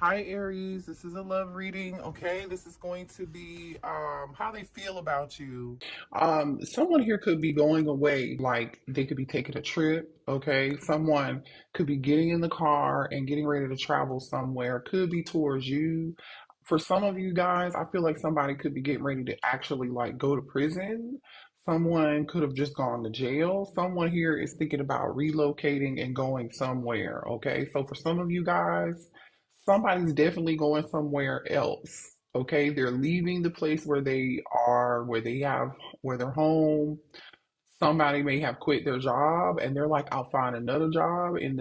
Hi Aries, this is a love reading. Okay, this is going to be how they feel about you. Someone here could be going away, like they could be taking a trip. Okay, someone could be getting in the car and getting ready to travel somewhere. Could be towards you. For some of you guys, I feel like somebody could be getting ready to actually like go to prison. Someone could have just gone to jail. Someone here is thinking about relocating and going somewhere. Okay, so for some of you guys, somebody's definitely going somewhere else. Okay, they're leaving the place where they are, where they're home. Somebody may have quit their job and they're like, I'll find another job in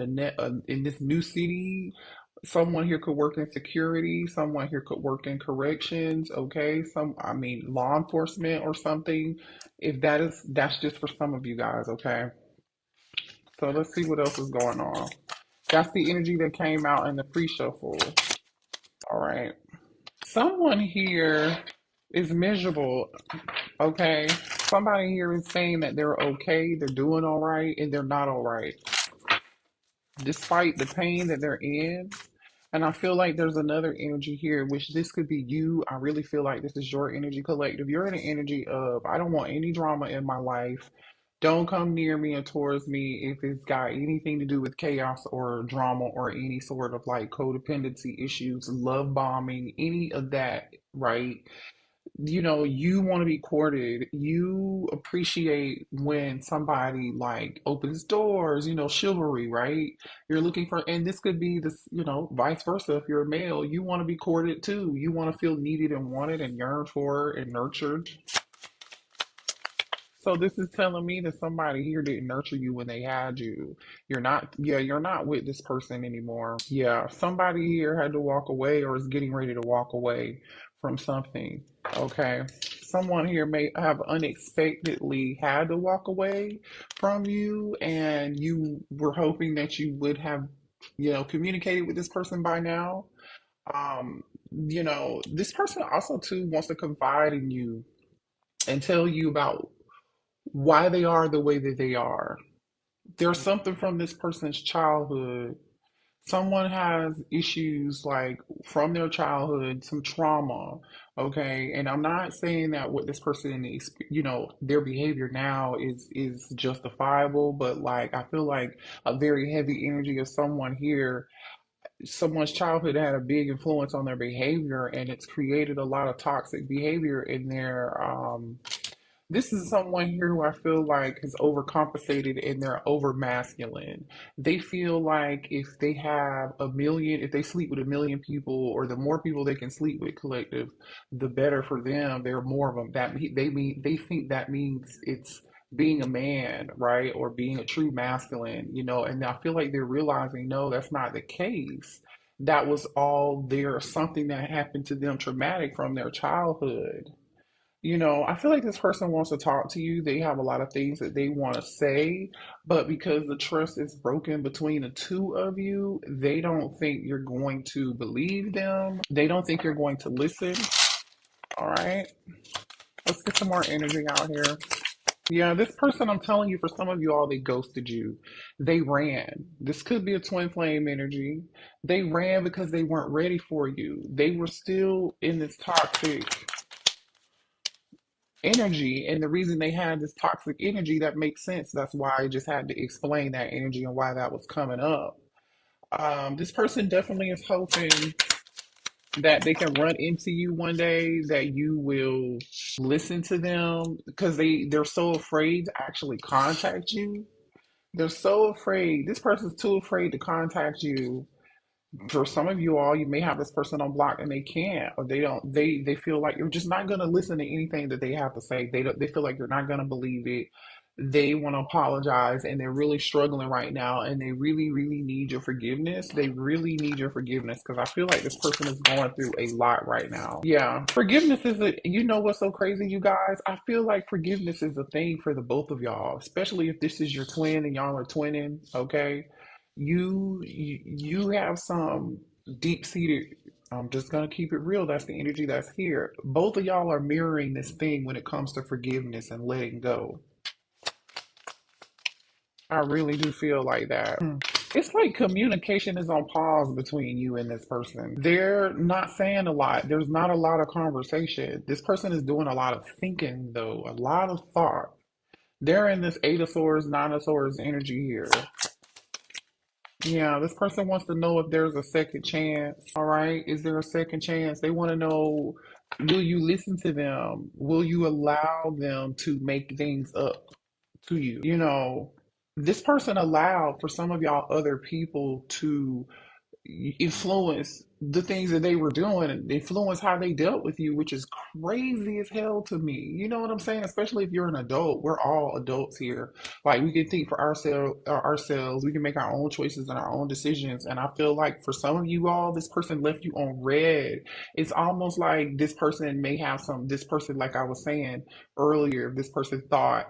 in this new city. Someone here could work in security. Someone here could work in corrections. Okay, I mean, law enforcement or something. If that's just for some of you guys. Okay, so let's see what else is going on. That's the energy that came out in the pre-shuffle. All right. Someone here is miserable, okay? Somebody here is saying that they're okay, they're doing all right, and they're not all right, despite the pain that they're in. And I feel like there's another energy here, which this could be you. I really feel like this is your energy collective. You're in an energy of, I don't want any drama in my life. Don't come near me or towards me if it's got anything to do with chaos or drama or any sort of like codependency issues, love bombing, any of that, right? You want to be courted. You appreciate when somebody like opens doors, chivalry, right? You're looking for, and this could be this, vice versa. If you're a male, you want to be courted too. You want to feel needed and wanted and yearned for and nurtured. So this is telling me that somebody here didn't nurture you when they had you. You're not with this person anymore. Yeah, somebody here had to walk away or is getting ready to walk away from something. Okay. Someone here may have unexpectedly had to walk away from you, and you were hoping that you would have, communicated with this person by now. This person also too wants to confide in you and tell you about why they are the way that they are. There's something from this person's childhood. Someone has issues like from their childhood, some trauma, okay? And I'm not saying that what this person is, their behavior now is justifiable, but like I feel like a very heavy energy of someone here, someone's childhood had a big influence on their behavior, and it's created a lot of toxic behavior in their this is someone here who I feel like has overcompensated and they're over masculine. They feel like if they sleep with a million people, or the more people they can sleep with collective, the better for them. They're more of them. They think that means it's being a man, right? Or being a true masculine, and I feel like they're realizing, no, that's not the case. That was all there, something that happened to them traumatic from their childhood. I feel like this person wants to talk to you. They have a lot of things that they want to say, but because the trust is broken between the two of you, they don't think you're going to believe them. They don't think you're going to listen. All right. Let's get some more energy out here. Yeah, this person, I'm telling you, for some of you all, they ghosted you. They ran. This could be a twin flame energy. They ran because they weren't ready for you. They were still in this toxic energy, and the reason they had this toxic energy, that makes sense. That's why I just had to explain that energy and why that was coming up. This person definitely is hoping that they can run into you one day, that you will listen to them, because they're so afraid to actually contact you. They're so afraid. This person's too afraid to contact you. For some of you all, you may have this person on block and they can't, or they don't. They feel like you're just not going to listen to anything that they have to say. They feel like you're not going to believe it. They want to apologize, and they're really struggling right now, and they really really need your forgiveness. They really need your forgiveness, because I feel like this person is going through a lot right now. Yeah, forgiveness is a. You know what's so crazy, you guys? I feel like forgiveness is a thing for the both of y'all, especially if this is your twin and y'all are twinning. Okay, you have some deep seated. I'm just gonna keep it real. That's the energy that's here. Both of y'all are mirroring this thing when it comes to forgiveness and letting go. I really do feel like that. It's like communication is on pause between you and this person. They're not saying a lot. There's not a lot of conversation. This person is doing a lot of thinking, though, a lot of thought. They're in this Eight of Swords, Nine of Swords energy here. Yeah, this person wants to know if there's a second chance. All right. Is there a second chance? They want to know, will you listen to them? Will you allow them to make things up to you? This person allowed for some of y'all other people to influence the things that they were doing and influence how they dealt with you, which is crazy as hell to me. You know what I'm saying? Especially if you're an adult. We're all adults here. Like we can think for ourselves. We can make our own choices and our own decisions. And I feel like for some of you all, this person left you on red. It's almost like this person may have this person, like I was saying earlier, this person thought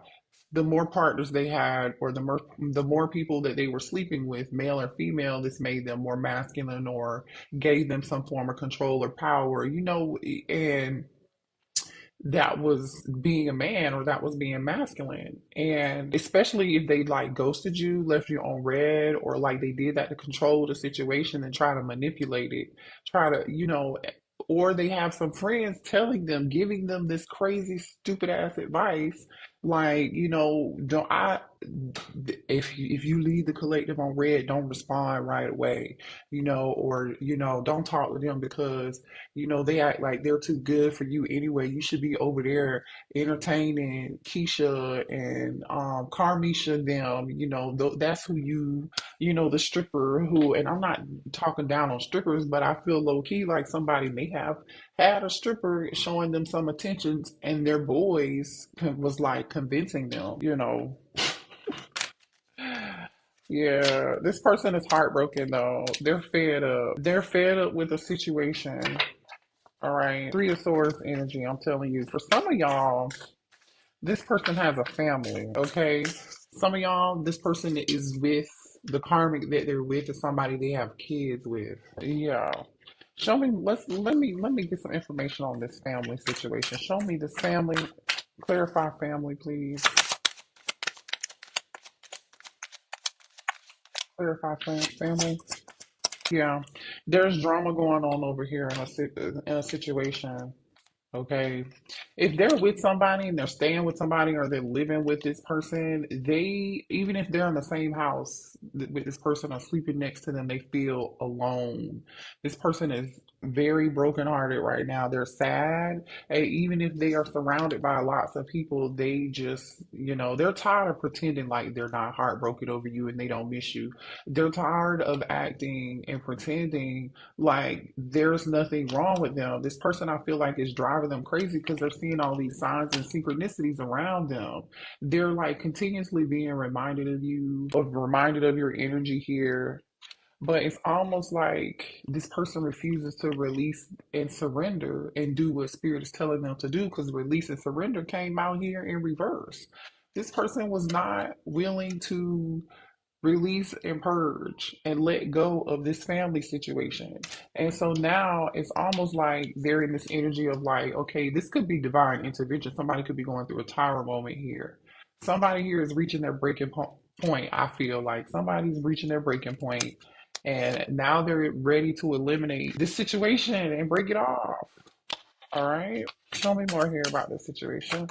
the more partners they had, or the more people that they were sleeping with, male or female, this made them more masculine or gave them some form of control or power, and that was being a man or that was being masculine. And especially if they like ghosted you, left you on red, or like they did that to control the situation and try to manipulate it, try to, or they have some friends telling them, giving them this crazy, stupid ass advice. Like, don't I, if you leave the collective on red, don't respond right away, or, don't talk to them because they act like they're too good for you anyway. You should be over there entertaining Keisha and Carmisha them. That's who the stripper who, and I'm not talking down on strippers, but I feel low key like somebody may have had a stripper showing them some attentions and their boys was like convincing them. Yeah, this person is heartbroken though. They're fed up. They're fed up with the situation. All right. Three of Swords energy, I'm telling you. For some of y'all, this person has a family, okay? Some of y'all, this person is with the karmic that they're with is somebody they have kids with. Yeah. Show me, let me get some information on this family situation. Show me this family. Clarify family, please. Clarify family. Yeah. There's drama going on over here in a situation. Okay. If they're with somebody and they're staying with somebody or they're living with this person, even if they're in the same house with this person or sleeping next to them, they feel alone. This person is very brokenhearted right now. They're sad. And even if they are surrounded by lots of people, they just, they're tired of pretending like they're not heartbroken over you and they don't miss you. They're tired of acting and pretending like there's nothing wrong with them. This person I feel like is driving them crazy because they're seeing all these signs and synchronicities around them. They're like continuously being reminded of your energy here. But it's almost like this person refuses to release and surrender and do what spirit is telling them to do, because release and surrender came out here in reverse. This person was not willing to release and purge and let go of this family situation. And so now it's almost like they're in this energy of like, okay, this could be divine intervention. Somebody could be going through a tower moment here. Somebody here is reaching their point. I feel like somebody's reaching their breaking point, and now they're ready to eliminate this situation and break it off. All right. Show me more here about this situation.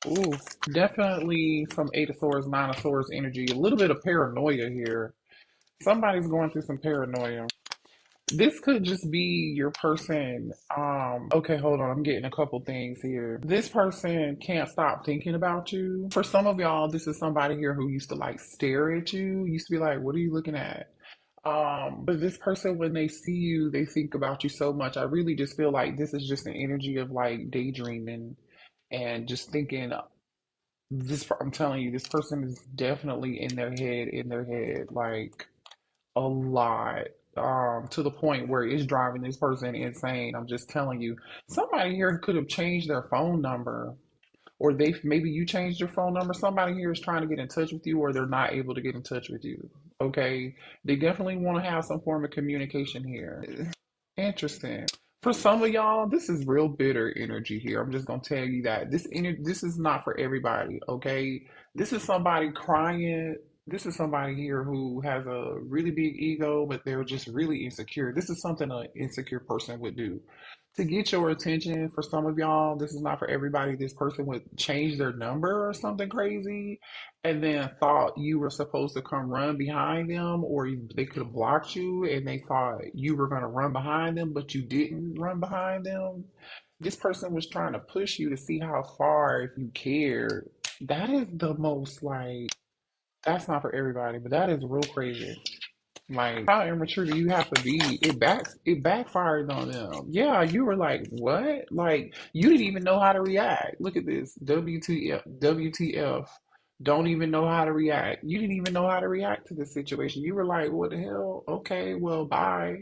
Ooh, definitely some Eight of Swords, Nine of Swords energy. A little bit of paranoia here. Somebody's going through some paranoia. This could just be your person. Okay, hold on. I'm getting a couple things here. This person can't stop thinking about you. For some of y'all, this is somebody here who used to like stare at you, used to be like, what are you looking at? But this person, when they see you, they think about you so much. I really just feel like this is just an energy of like daydreaming and just thinking I'm telling you, this person is definitely in their head, like a lot, to the point where it's driving this person insane. I'm just telling you, somebody here could have changed their phone number, or maybe you changed your phone number. Somebody here is trying to get in touch with you, or they're not able to get in touch with you. Okay, they definitely want to have some form of communication here. Interesting. For some of y'all, this is real bitter energy here. I'm just gonna tell you that this is not for everybody, okay? This is somebody crying. This is somebody here who has a really big ego, but they're just really insecure. This is something an insecure person would do. To get your attention, for some of y'all, this is not for everybody. This person would change their number or something crazy, and then thought you were supposed to come run behind them, or they could have blocked you and they thought you were going to run behind them, but you didn't run behind them. This person was trying to push you to see how far, if you cared. That is the most like, that's not for everybody, but that is real crazy. Like, how immature do you have to be? It backfired on them. Yeah, you were like, what? Like, you didn't even know how to react. Look at this. WTF, WTF. Don't even know how to react. You didn't even know how to react to the situation. You were like, what the hell? Okay, well, bye.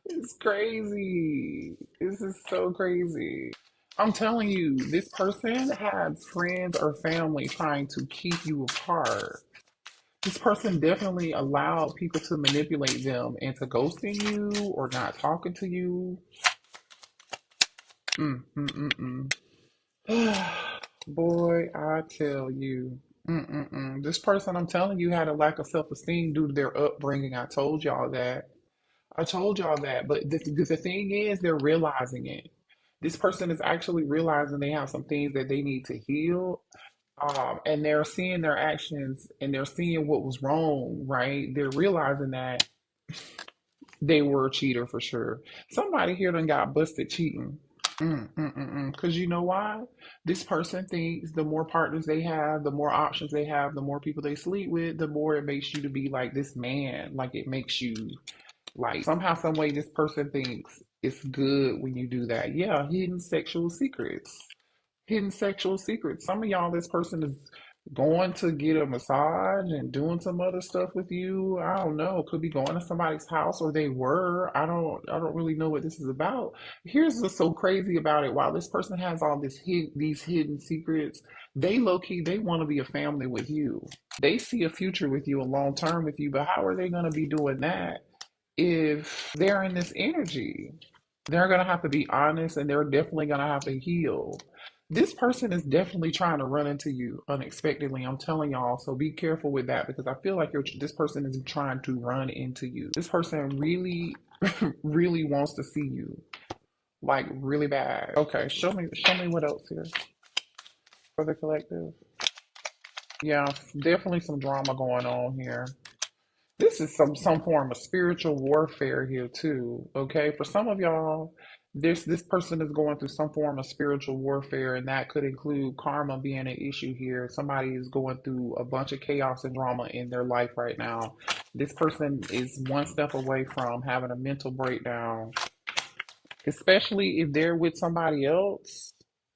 It's crazy. This is so crazy. I'm telling you, this person had friends or family trying to keep you apart. This person definitely allowed people to manipulate them into ghosting you or not talking to you. Mm, mm, mm, mm. Boy, I tell you. This person, I'm telling you, had a lack of self-esteem due to their upbringing. I told y'all that. I told y'all that. But the thing is, they're realizing it. This person is actually realizing they have some things that they need to heal, and they're seeing their actions and they're seeing what was wrong, right? They're realizing that they were a cheater for sure. Somebody here done got busted cheating. Because you know why? This person thinks the more partners they have, the more options they have, the more people they sleep with, the more it makes you to be like this man. Like it makes you like somehow, some way, this person thinks it's good when you do that. Yeah, hidden sexual secrets. Hidden sexual secrets. Some of y'all, this person is going to get a massage and doing some other stuff with you. I don't know. Could be going to somebody's house, or they were. I don't really know what this is about. Here's what's so crazy about it. While this person has all these hidden secrets, they low key they want to be a family with you. They see a future with you, a long term with you. But how are they going to be doing that if they're in this energy? They're going to have to be honest, and they're definitely going to have to heal. This person is definitely trying to run into you unexpectedly. I'm telling y'all, so be careful with that because I feel like this person is trying to run into you. This person really, really wants to see you, like really bad. Okay, show me what else here for the collective. Yeah, definitely some drama going on here. This is some form of spiritual warfare here too. Okay, for some of y'all, this person is going through some form of spiritual warfare, and that could include karma being an issue here. Somebody is going through a bunch of chaos and drama in their life right now. This person is one step away from having a mental breakdown, especially if they're with somebody else.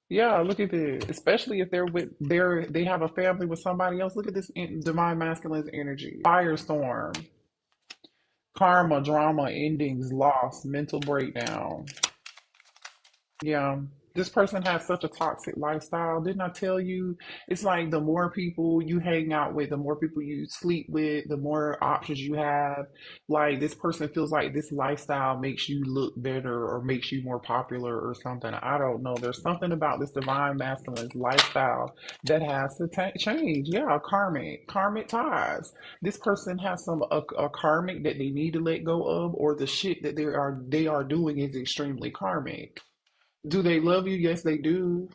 Yeah, look at this. Especially if they have a family with somebody else. Look at this divine masculine energy. Firestorm. Karma, drama, endings, loss, mental breakdown. Yeah, this person has such a toxic lifestyle. Didn't I tell you? It's like the more people you hang out with, the more people you sleep with, the more options you have. Like this person feels like this lifestyle makes you look better or makes you more popular or something. I don't know. There's something about this divine masculine lifestyle that has to change. Yeah, karmic ties. This person has a karmic that they need to let go of, or the shit that they are doing is extremely karmic. Do they love you? Yes, they do.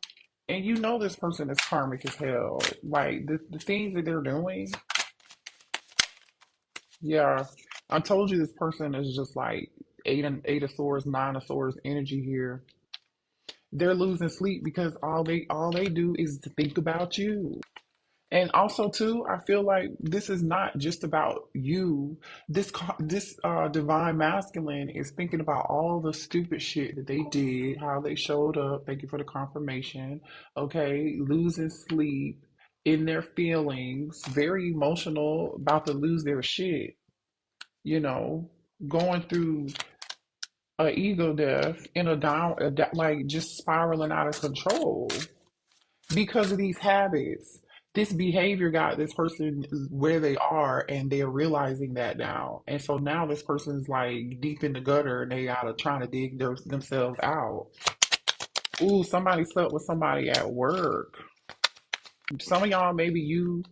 And you know this person is karmic as hell. Like the things that they're doing. Yeah. I told you this person is just like eight of swords, nine of swords energy here. They're losing sleep because all they do is to think about you. And also too, I feel like this is not just about you. This divine masculine is thinking about all the stupid shit that they did, how they showed up. Thank you for the confirmation. Okay, losing sleep, in their feelings, very emotional, about to lose their shit. You know, going through a ego death in like just spiraling out of control because of these habits. this behavior got this person where they are, and they're realizing that now. And so now this person's like deep in the gutter, and they gotta trying to dig themselves out. Ooh, somebody slept with somebody at work. Some of y'all, maybe you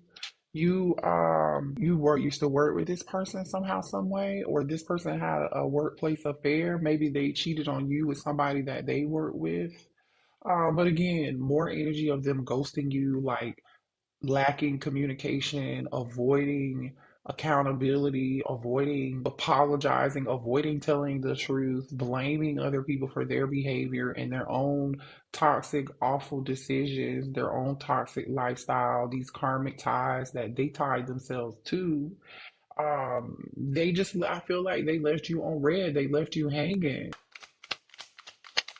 work used to work with this person somehow, some way, or this person had a workplace affair. Maybe they cheated on you with somebody that they work with. But again, more energy of them ghosting you, like lacking communication, avoiding accountability, avoiding apologizing, avoiding telling the truth, blaming other people for their behavior and their own toxic, awful decisions, their own toxic lifestyle, these karmic ties that they tied themselves to. They just, I feel like they left you on red, they left you hanging.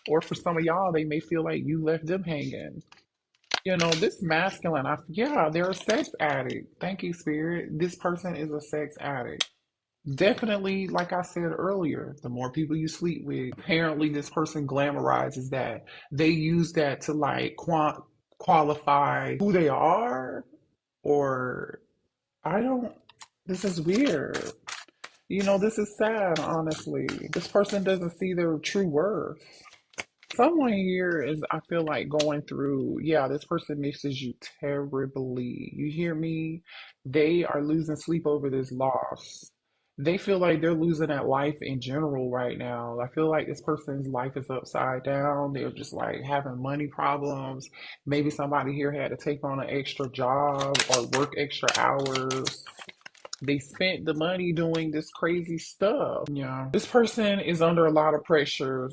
Or for some of y'all, they may feel like you left them hanging. This masculine, yeah, they're a sex addict. Thank you, Spirit. This person is a sex addict. Definitely, like I said earlier, the more people you sleep with, apparently this person glamorizes that. They use that to like qualify who they are, or I don't, this is weird. This is sad, honestly. This person doesn't see their true worth. Someone here is, I feel like, going through, yeah, this person misses you terribly. You hear me? They are losing sleep over this loss. They feel like they're losing at life in general right now. I feel like this person's life is upside down. They're just like having money problems. Maybe somebody here had to take on an extra job or work extra hours. They spent the money doing this crazy stuff. Yeah. This person is under a lot of pressure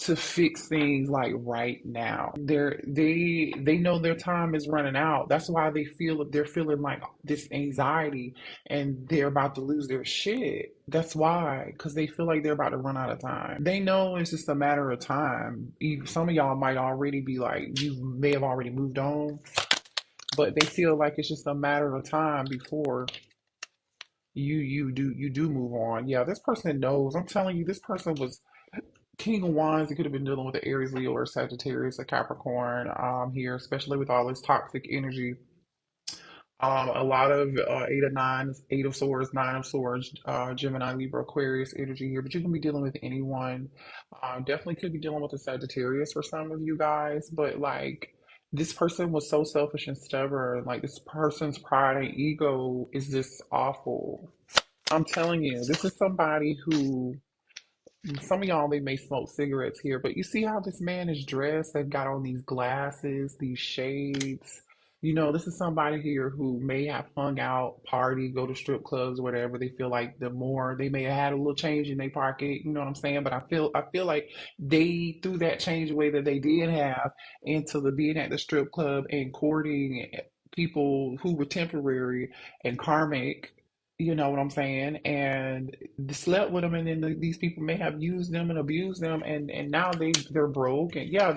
to fix things like right now. They know their time is running out. That's why they're feeling like this anxiety and they're about to lose their shit. That's why, because they feel like they're about to run out of time. They know it's just a matter of time. Some of y'all might already be like, you may have already moved on, but they feel like it's just a matter of time before you do move on. Yeah, this person knows. I'm telling you, this person was King of Wands. He could have been dealing with the Aries, Leo, or Sagittarius, or Capricorn. Here, especially with all this toxic energy. A lot of eight of nine, eight of swords, nine of swords, Gemini, Libra, Aquarius energy here. But you can be dealing with anyone. Definitely could be dealing with a Sagittarius for some of you guys. But like, this person was so selfish and stubborn. Like, this person's pride and ego is just awful. I'm telling you, this is somebody who, some of y'all, they may smoke cigarettes here, but you see how this man is dressed? They've got on these glasses, these shades. This is somebody here who may have hung out, party, go to strip clubs, whatever. They feel like the more they may have had a little change in their pocket, you know what I'm saying? But I feel like they threw that change away that they did have into the being at the strip club and courting people who were temporary and karmic. You know what I'm saying? And slept with them, and then these people may have used them and abused them, and now they're broke, and yeah,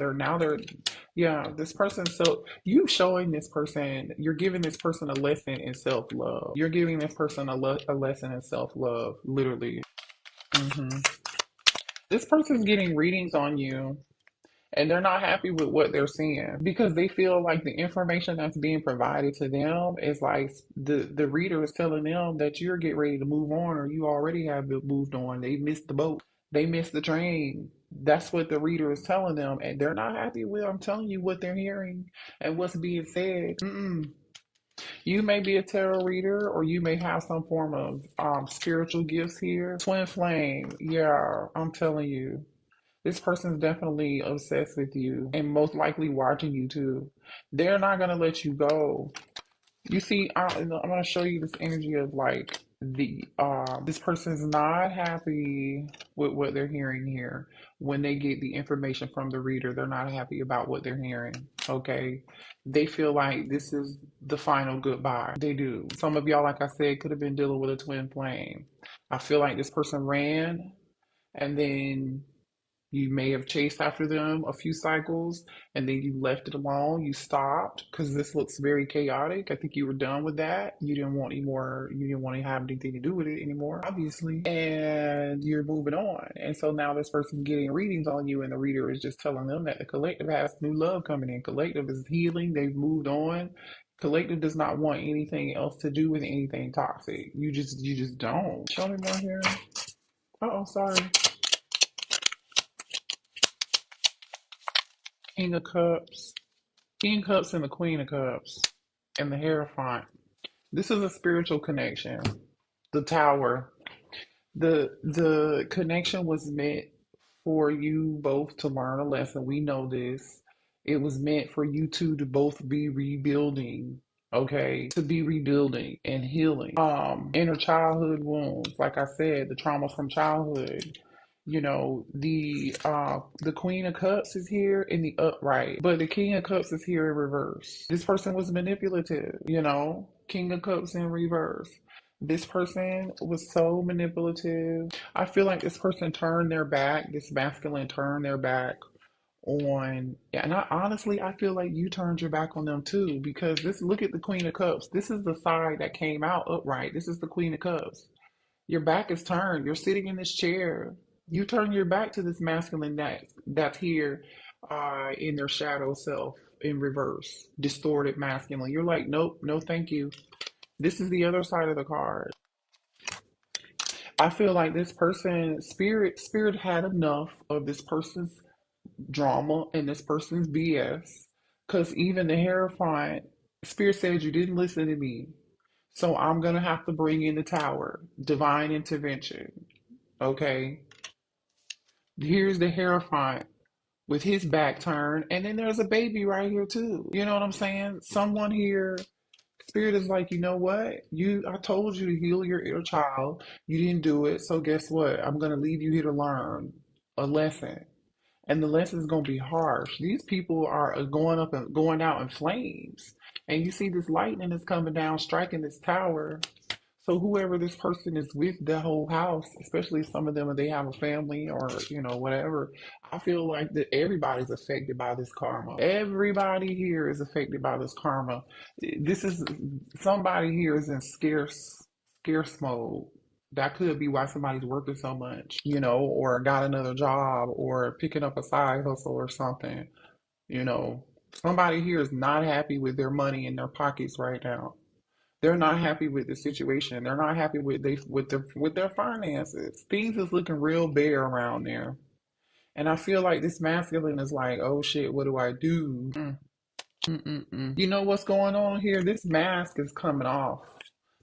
yeah, this person. So you showing this person, you're giving this person a lesson in self love. You're giving this person a lesson in self love, literally. hmm This person's getting readings on you, and they're not happy with what they're seeing because they feel like the information that's being provided to them is like the reader is telling them that you're getting ready to move on, or you already have moved on. They missed the boat, they missed the train. That's what the reader is telling them, and they're not happy with, I'm telling you, what they're hearing and what's being said. You may be a tarot reader, or you may have some form of spiritual gifts here. Twin flame, yeah, I'm telling you. This person's definitely obsessed with you and most likely watching you too. They're not gonna let you go. You see, I'm gonna show you this energy of like this person's not happy with what they're hearing here. When they get the information from the reader, they're not happy about what they're hearing. Okay, they feel like this is the final goodbye. They do. Some of y'all, like I said, could have been dealing with a twin flame. I feel like this person ran, and then you may have chased after them a few cycles, and then you left it alone. You stopped because this looks very chaotic. I think you were done with that. You didn't want any more, you didn't want to have anything to do with it anymore, obviously. And you're moving on. And so now this person's getting readings on you, and the reader is just telling them that the collective has new love coming in. Collective is healing. They've moved on. Collective does not want anything else to do with anything toxic. You just don't. Show me more here. Oh, sorry. King of Cups. King of Cups and the Queen of Cups. And the Hierophant. This is a spiritual connection. The Tower. The connection was meant for you both to learn a lesson. We know this. It was meant for you two to both be rebuilding, okay? To be rebuilding and healing. Inner childhood wounds, like I said, the trauma from childhood. The Queen of Cups is here in the upright, but the King of Cups is here in reverse. This person was manipulative. King of Cups in reverse. This person was so manipulative. I feel like this person turned their back, this masculine turned their back on, yeah, and honestly, I feel like you turned your back on them too, because look at the Queen of Cups. This is the side that came out upright. This is the Queen of Cups. Your back is turned. You're sitting in this chair. You turn your back to this masculine that's here in their shadow self in reverse, distorted masculine. You're like, nope, no, thank you. This is the other side of the card. I feel like this person, spirit had enough of this person's drama and this person's BS. Because even the Hierophant, spirit said you didn't listen to me. So I'm gonna have to bring in the Tower, divine intervention. Okay. Here's the Hierophant with his back turned, and then there's a baby right here too. You know what I'm saying? Someone here. Spirit is like, you know what? I told you to heal your inner child. You didn't do it. So guess what? I'm gonna leave you here to learn a lesson. And the lesson is gonna be harsh. These people are going up and going out in flames. And you see this lightning is coming down, striking this tower. So whoever this person is with, the whole house, especially some of them, if they have a family or whatever, I feel like that everybody's affected by this karma. Everybody here is affected by this karma. This is somebody here is in scarce mode. That could be why somebody's working so much, or got another job or picking up a side hustle or something. You know, somebody here is not happy with their money in their pockets right now. They're not happy with the situation. They're not happy with their finances. Things is looking real bare around there. And I feel like this masculine is like, oh shit, what do I do? Mm-mm-mm. You know what's going on here? This mask is coming off.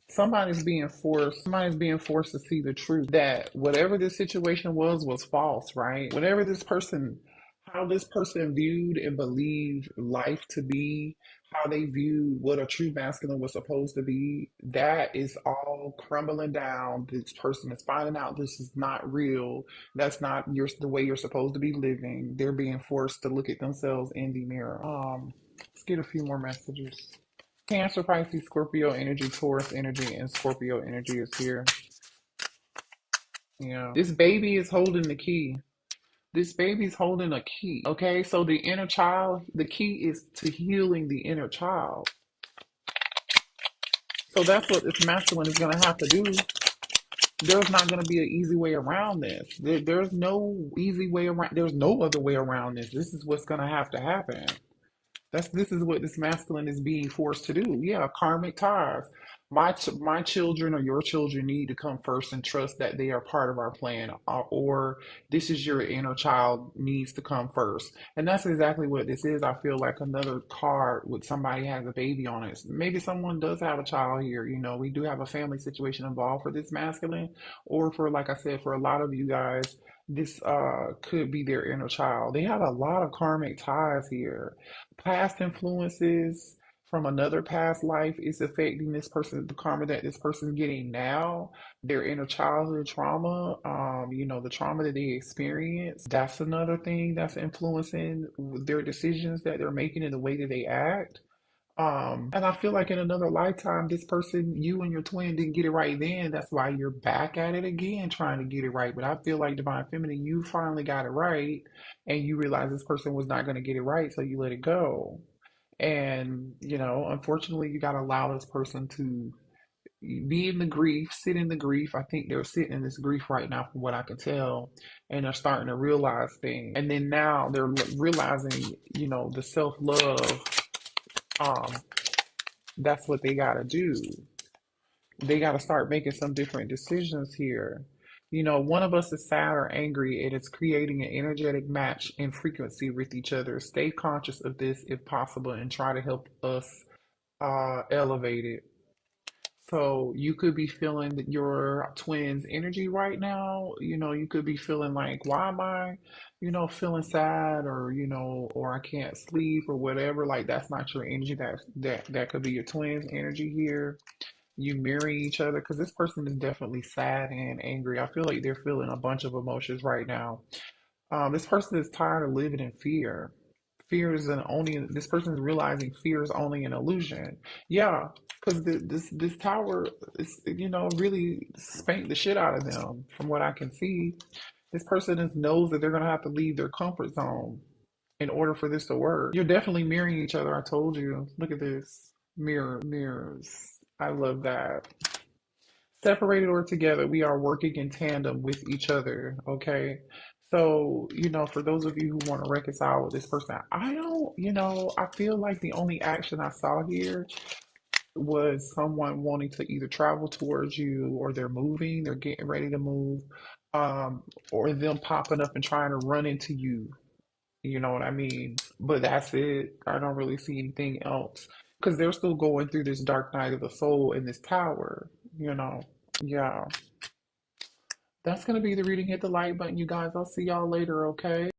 Somebody's being forced to see the truth that whatever this situation was false, right? How this person viewed and believed life to be, how they viewed what a true masculine was supposed to be, that is all crumbling down. This person is finding out this is not real. That's not the way you're supposed to be living. They're being forced to look at themselves in the mirror. Let's get a few more messages. Cancer, Pisces, Scorpio energy, Taurus energy, and Scorpio energy is here. Yeah. This baby is holding the key. This baby's holding a key. Okay, so the inner child, the key is to healing the inner child. So that's what this masculine is going to have to do. There's not going to be an easy way around this. There's no easy way around. There's no other way around this. This is what's going to have to happen. This is what this masculine is being forced to do. Yeah, karmic ties. My children or your children need to come first and trust that they are part of our plan, or this is your inner child needs to come first, and that's exactly what this is. I feel like another card with somebody has a baby on it. Maybe someone does have a child here. We do have a family situation involved for this masculine, or for, like I said, for a lot of you guys, this could be their inner child. They have a lot of karmic ties here. Past influences from another past life is affecting this person, the karma that this person's getting now, their inner childhood trauma, the trauma that they experienced. That's another thing that's influencing their decisions that they're making and the way that they act. And I feel like in another lifetime, this person, you and your twin didn't get it right then. That's why you're back at it again, trying to get it right. But I feel like Divine Feminine, you finally got it right, and you realize this person was not going to get it right, so you let it go. And, unfortunately, you got to allow this person to be in the grief, sit in the grief. I think they're sitting in this grief right now, from what I can tell, and they're starting to realize things. And then now they're realizing, the self love. Um, That's what they gotta do. They gotta start making some different decisions here. You know, one of us is sad or angry, and it's creating an energetic match in frequency with each other. Stay conscious of this if possible and try to help us elevate it. So you could be feeling that your twin's energy right now. You know, you could be feeling like, why am I, feeling sad, or or I can't sleep or whatever. Like that's not your energy. That could be your twin's energy here. You mirroring each other because this person is definitely sad and angry. I feel like they're feeling a bunch of emotions right now. This person is tired of living in fear. Fear is an only. This person is realizing fear is only an illusion. Yeah, because this tower is really spanked the shit out of them. From what I can see, this person knows that they're gonna have to leave their comfort zone in order for this to work. You're definitely mirroring each other. I told you. Look at this. Mirrors. I love that. Separated or together, we are working in tandem with each other. Okay. So, for those of you who want to reconcile with this person, I don't, I feel like the only action I saw here was someone wanting to either travel towards you, or they're moving, they're getting ready to move, or them popping up and trying to run into you. You know what I mean? But that's it. I don't really see anything else because they're still going through this dark night of the soul in this tower, you know? Yeah. That's going to be the reading. Hit the like button, you guys. I'll see y'all later, okay?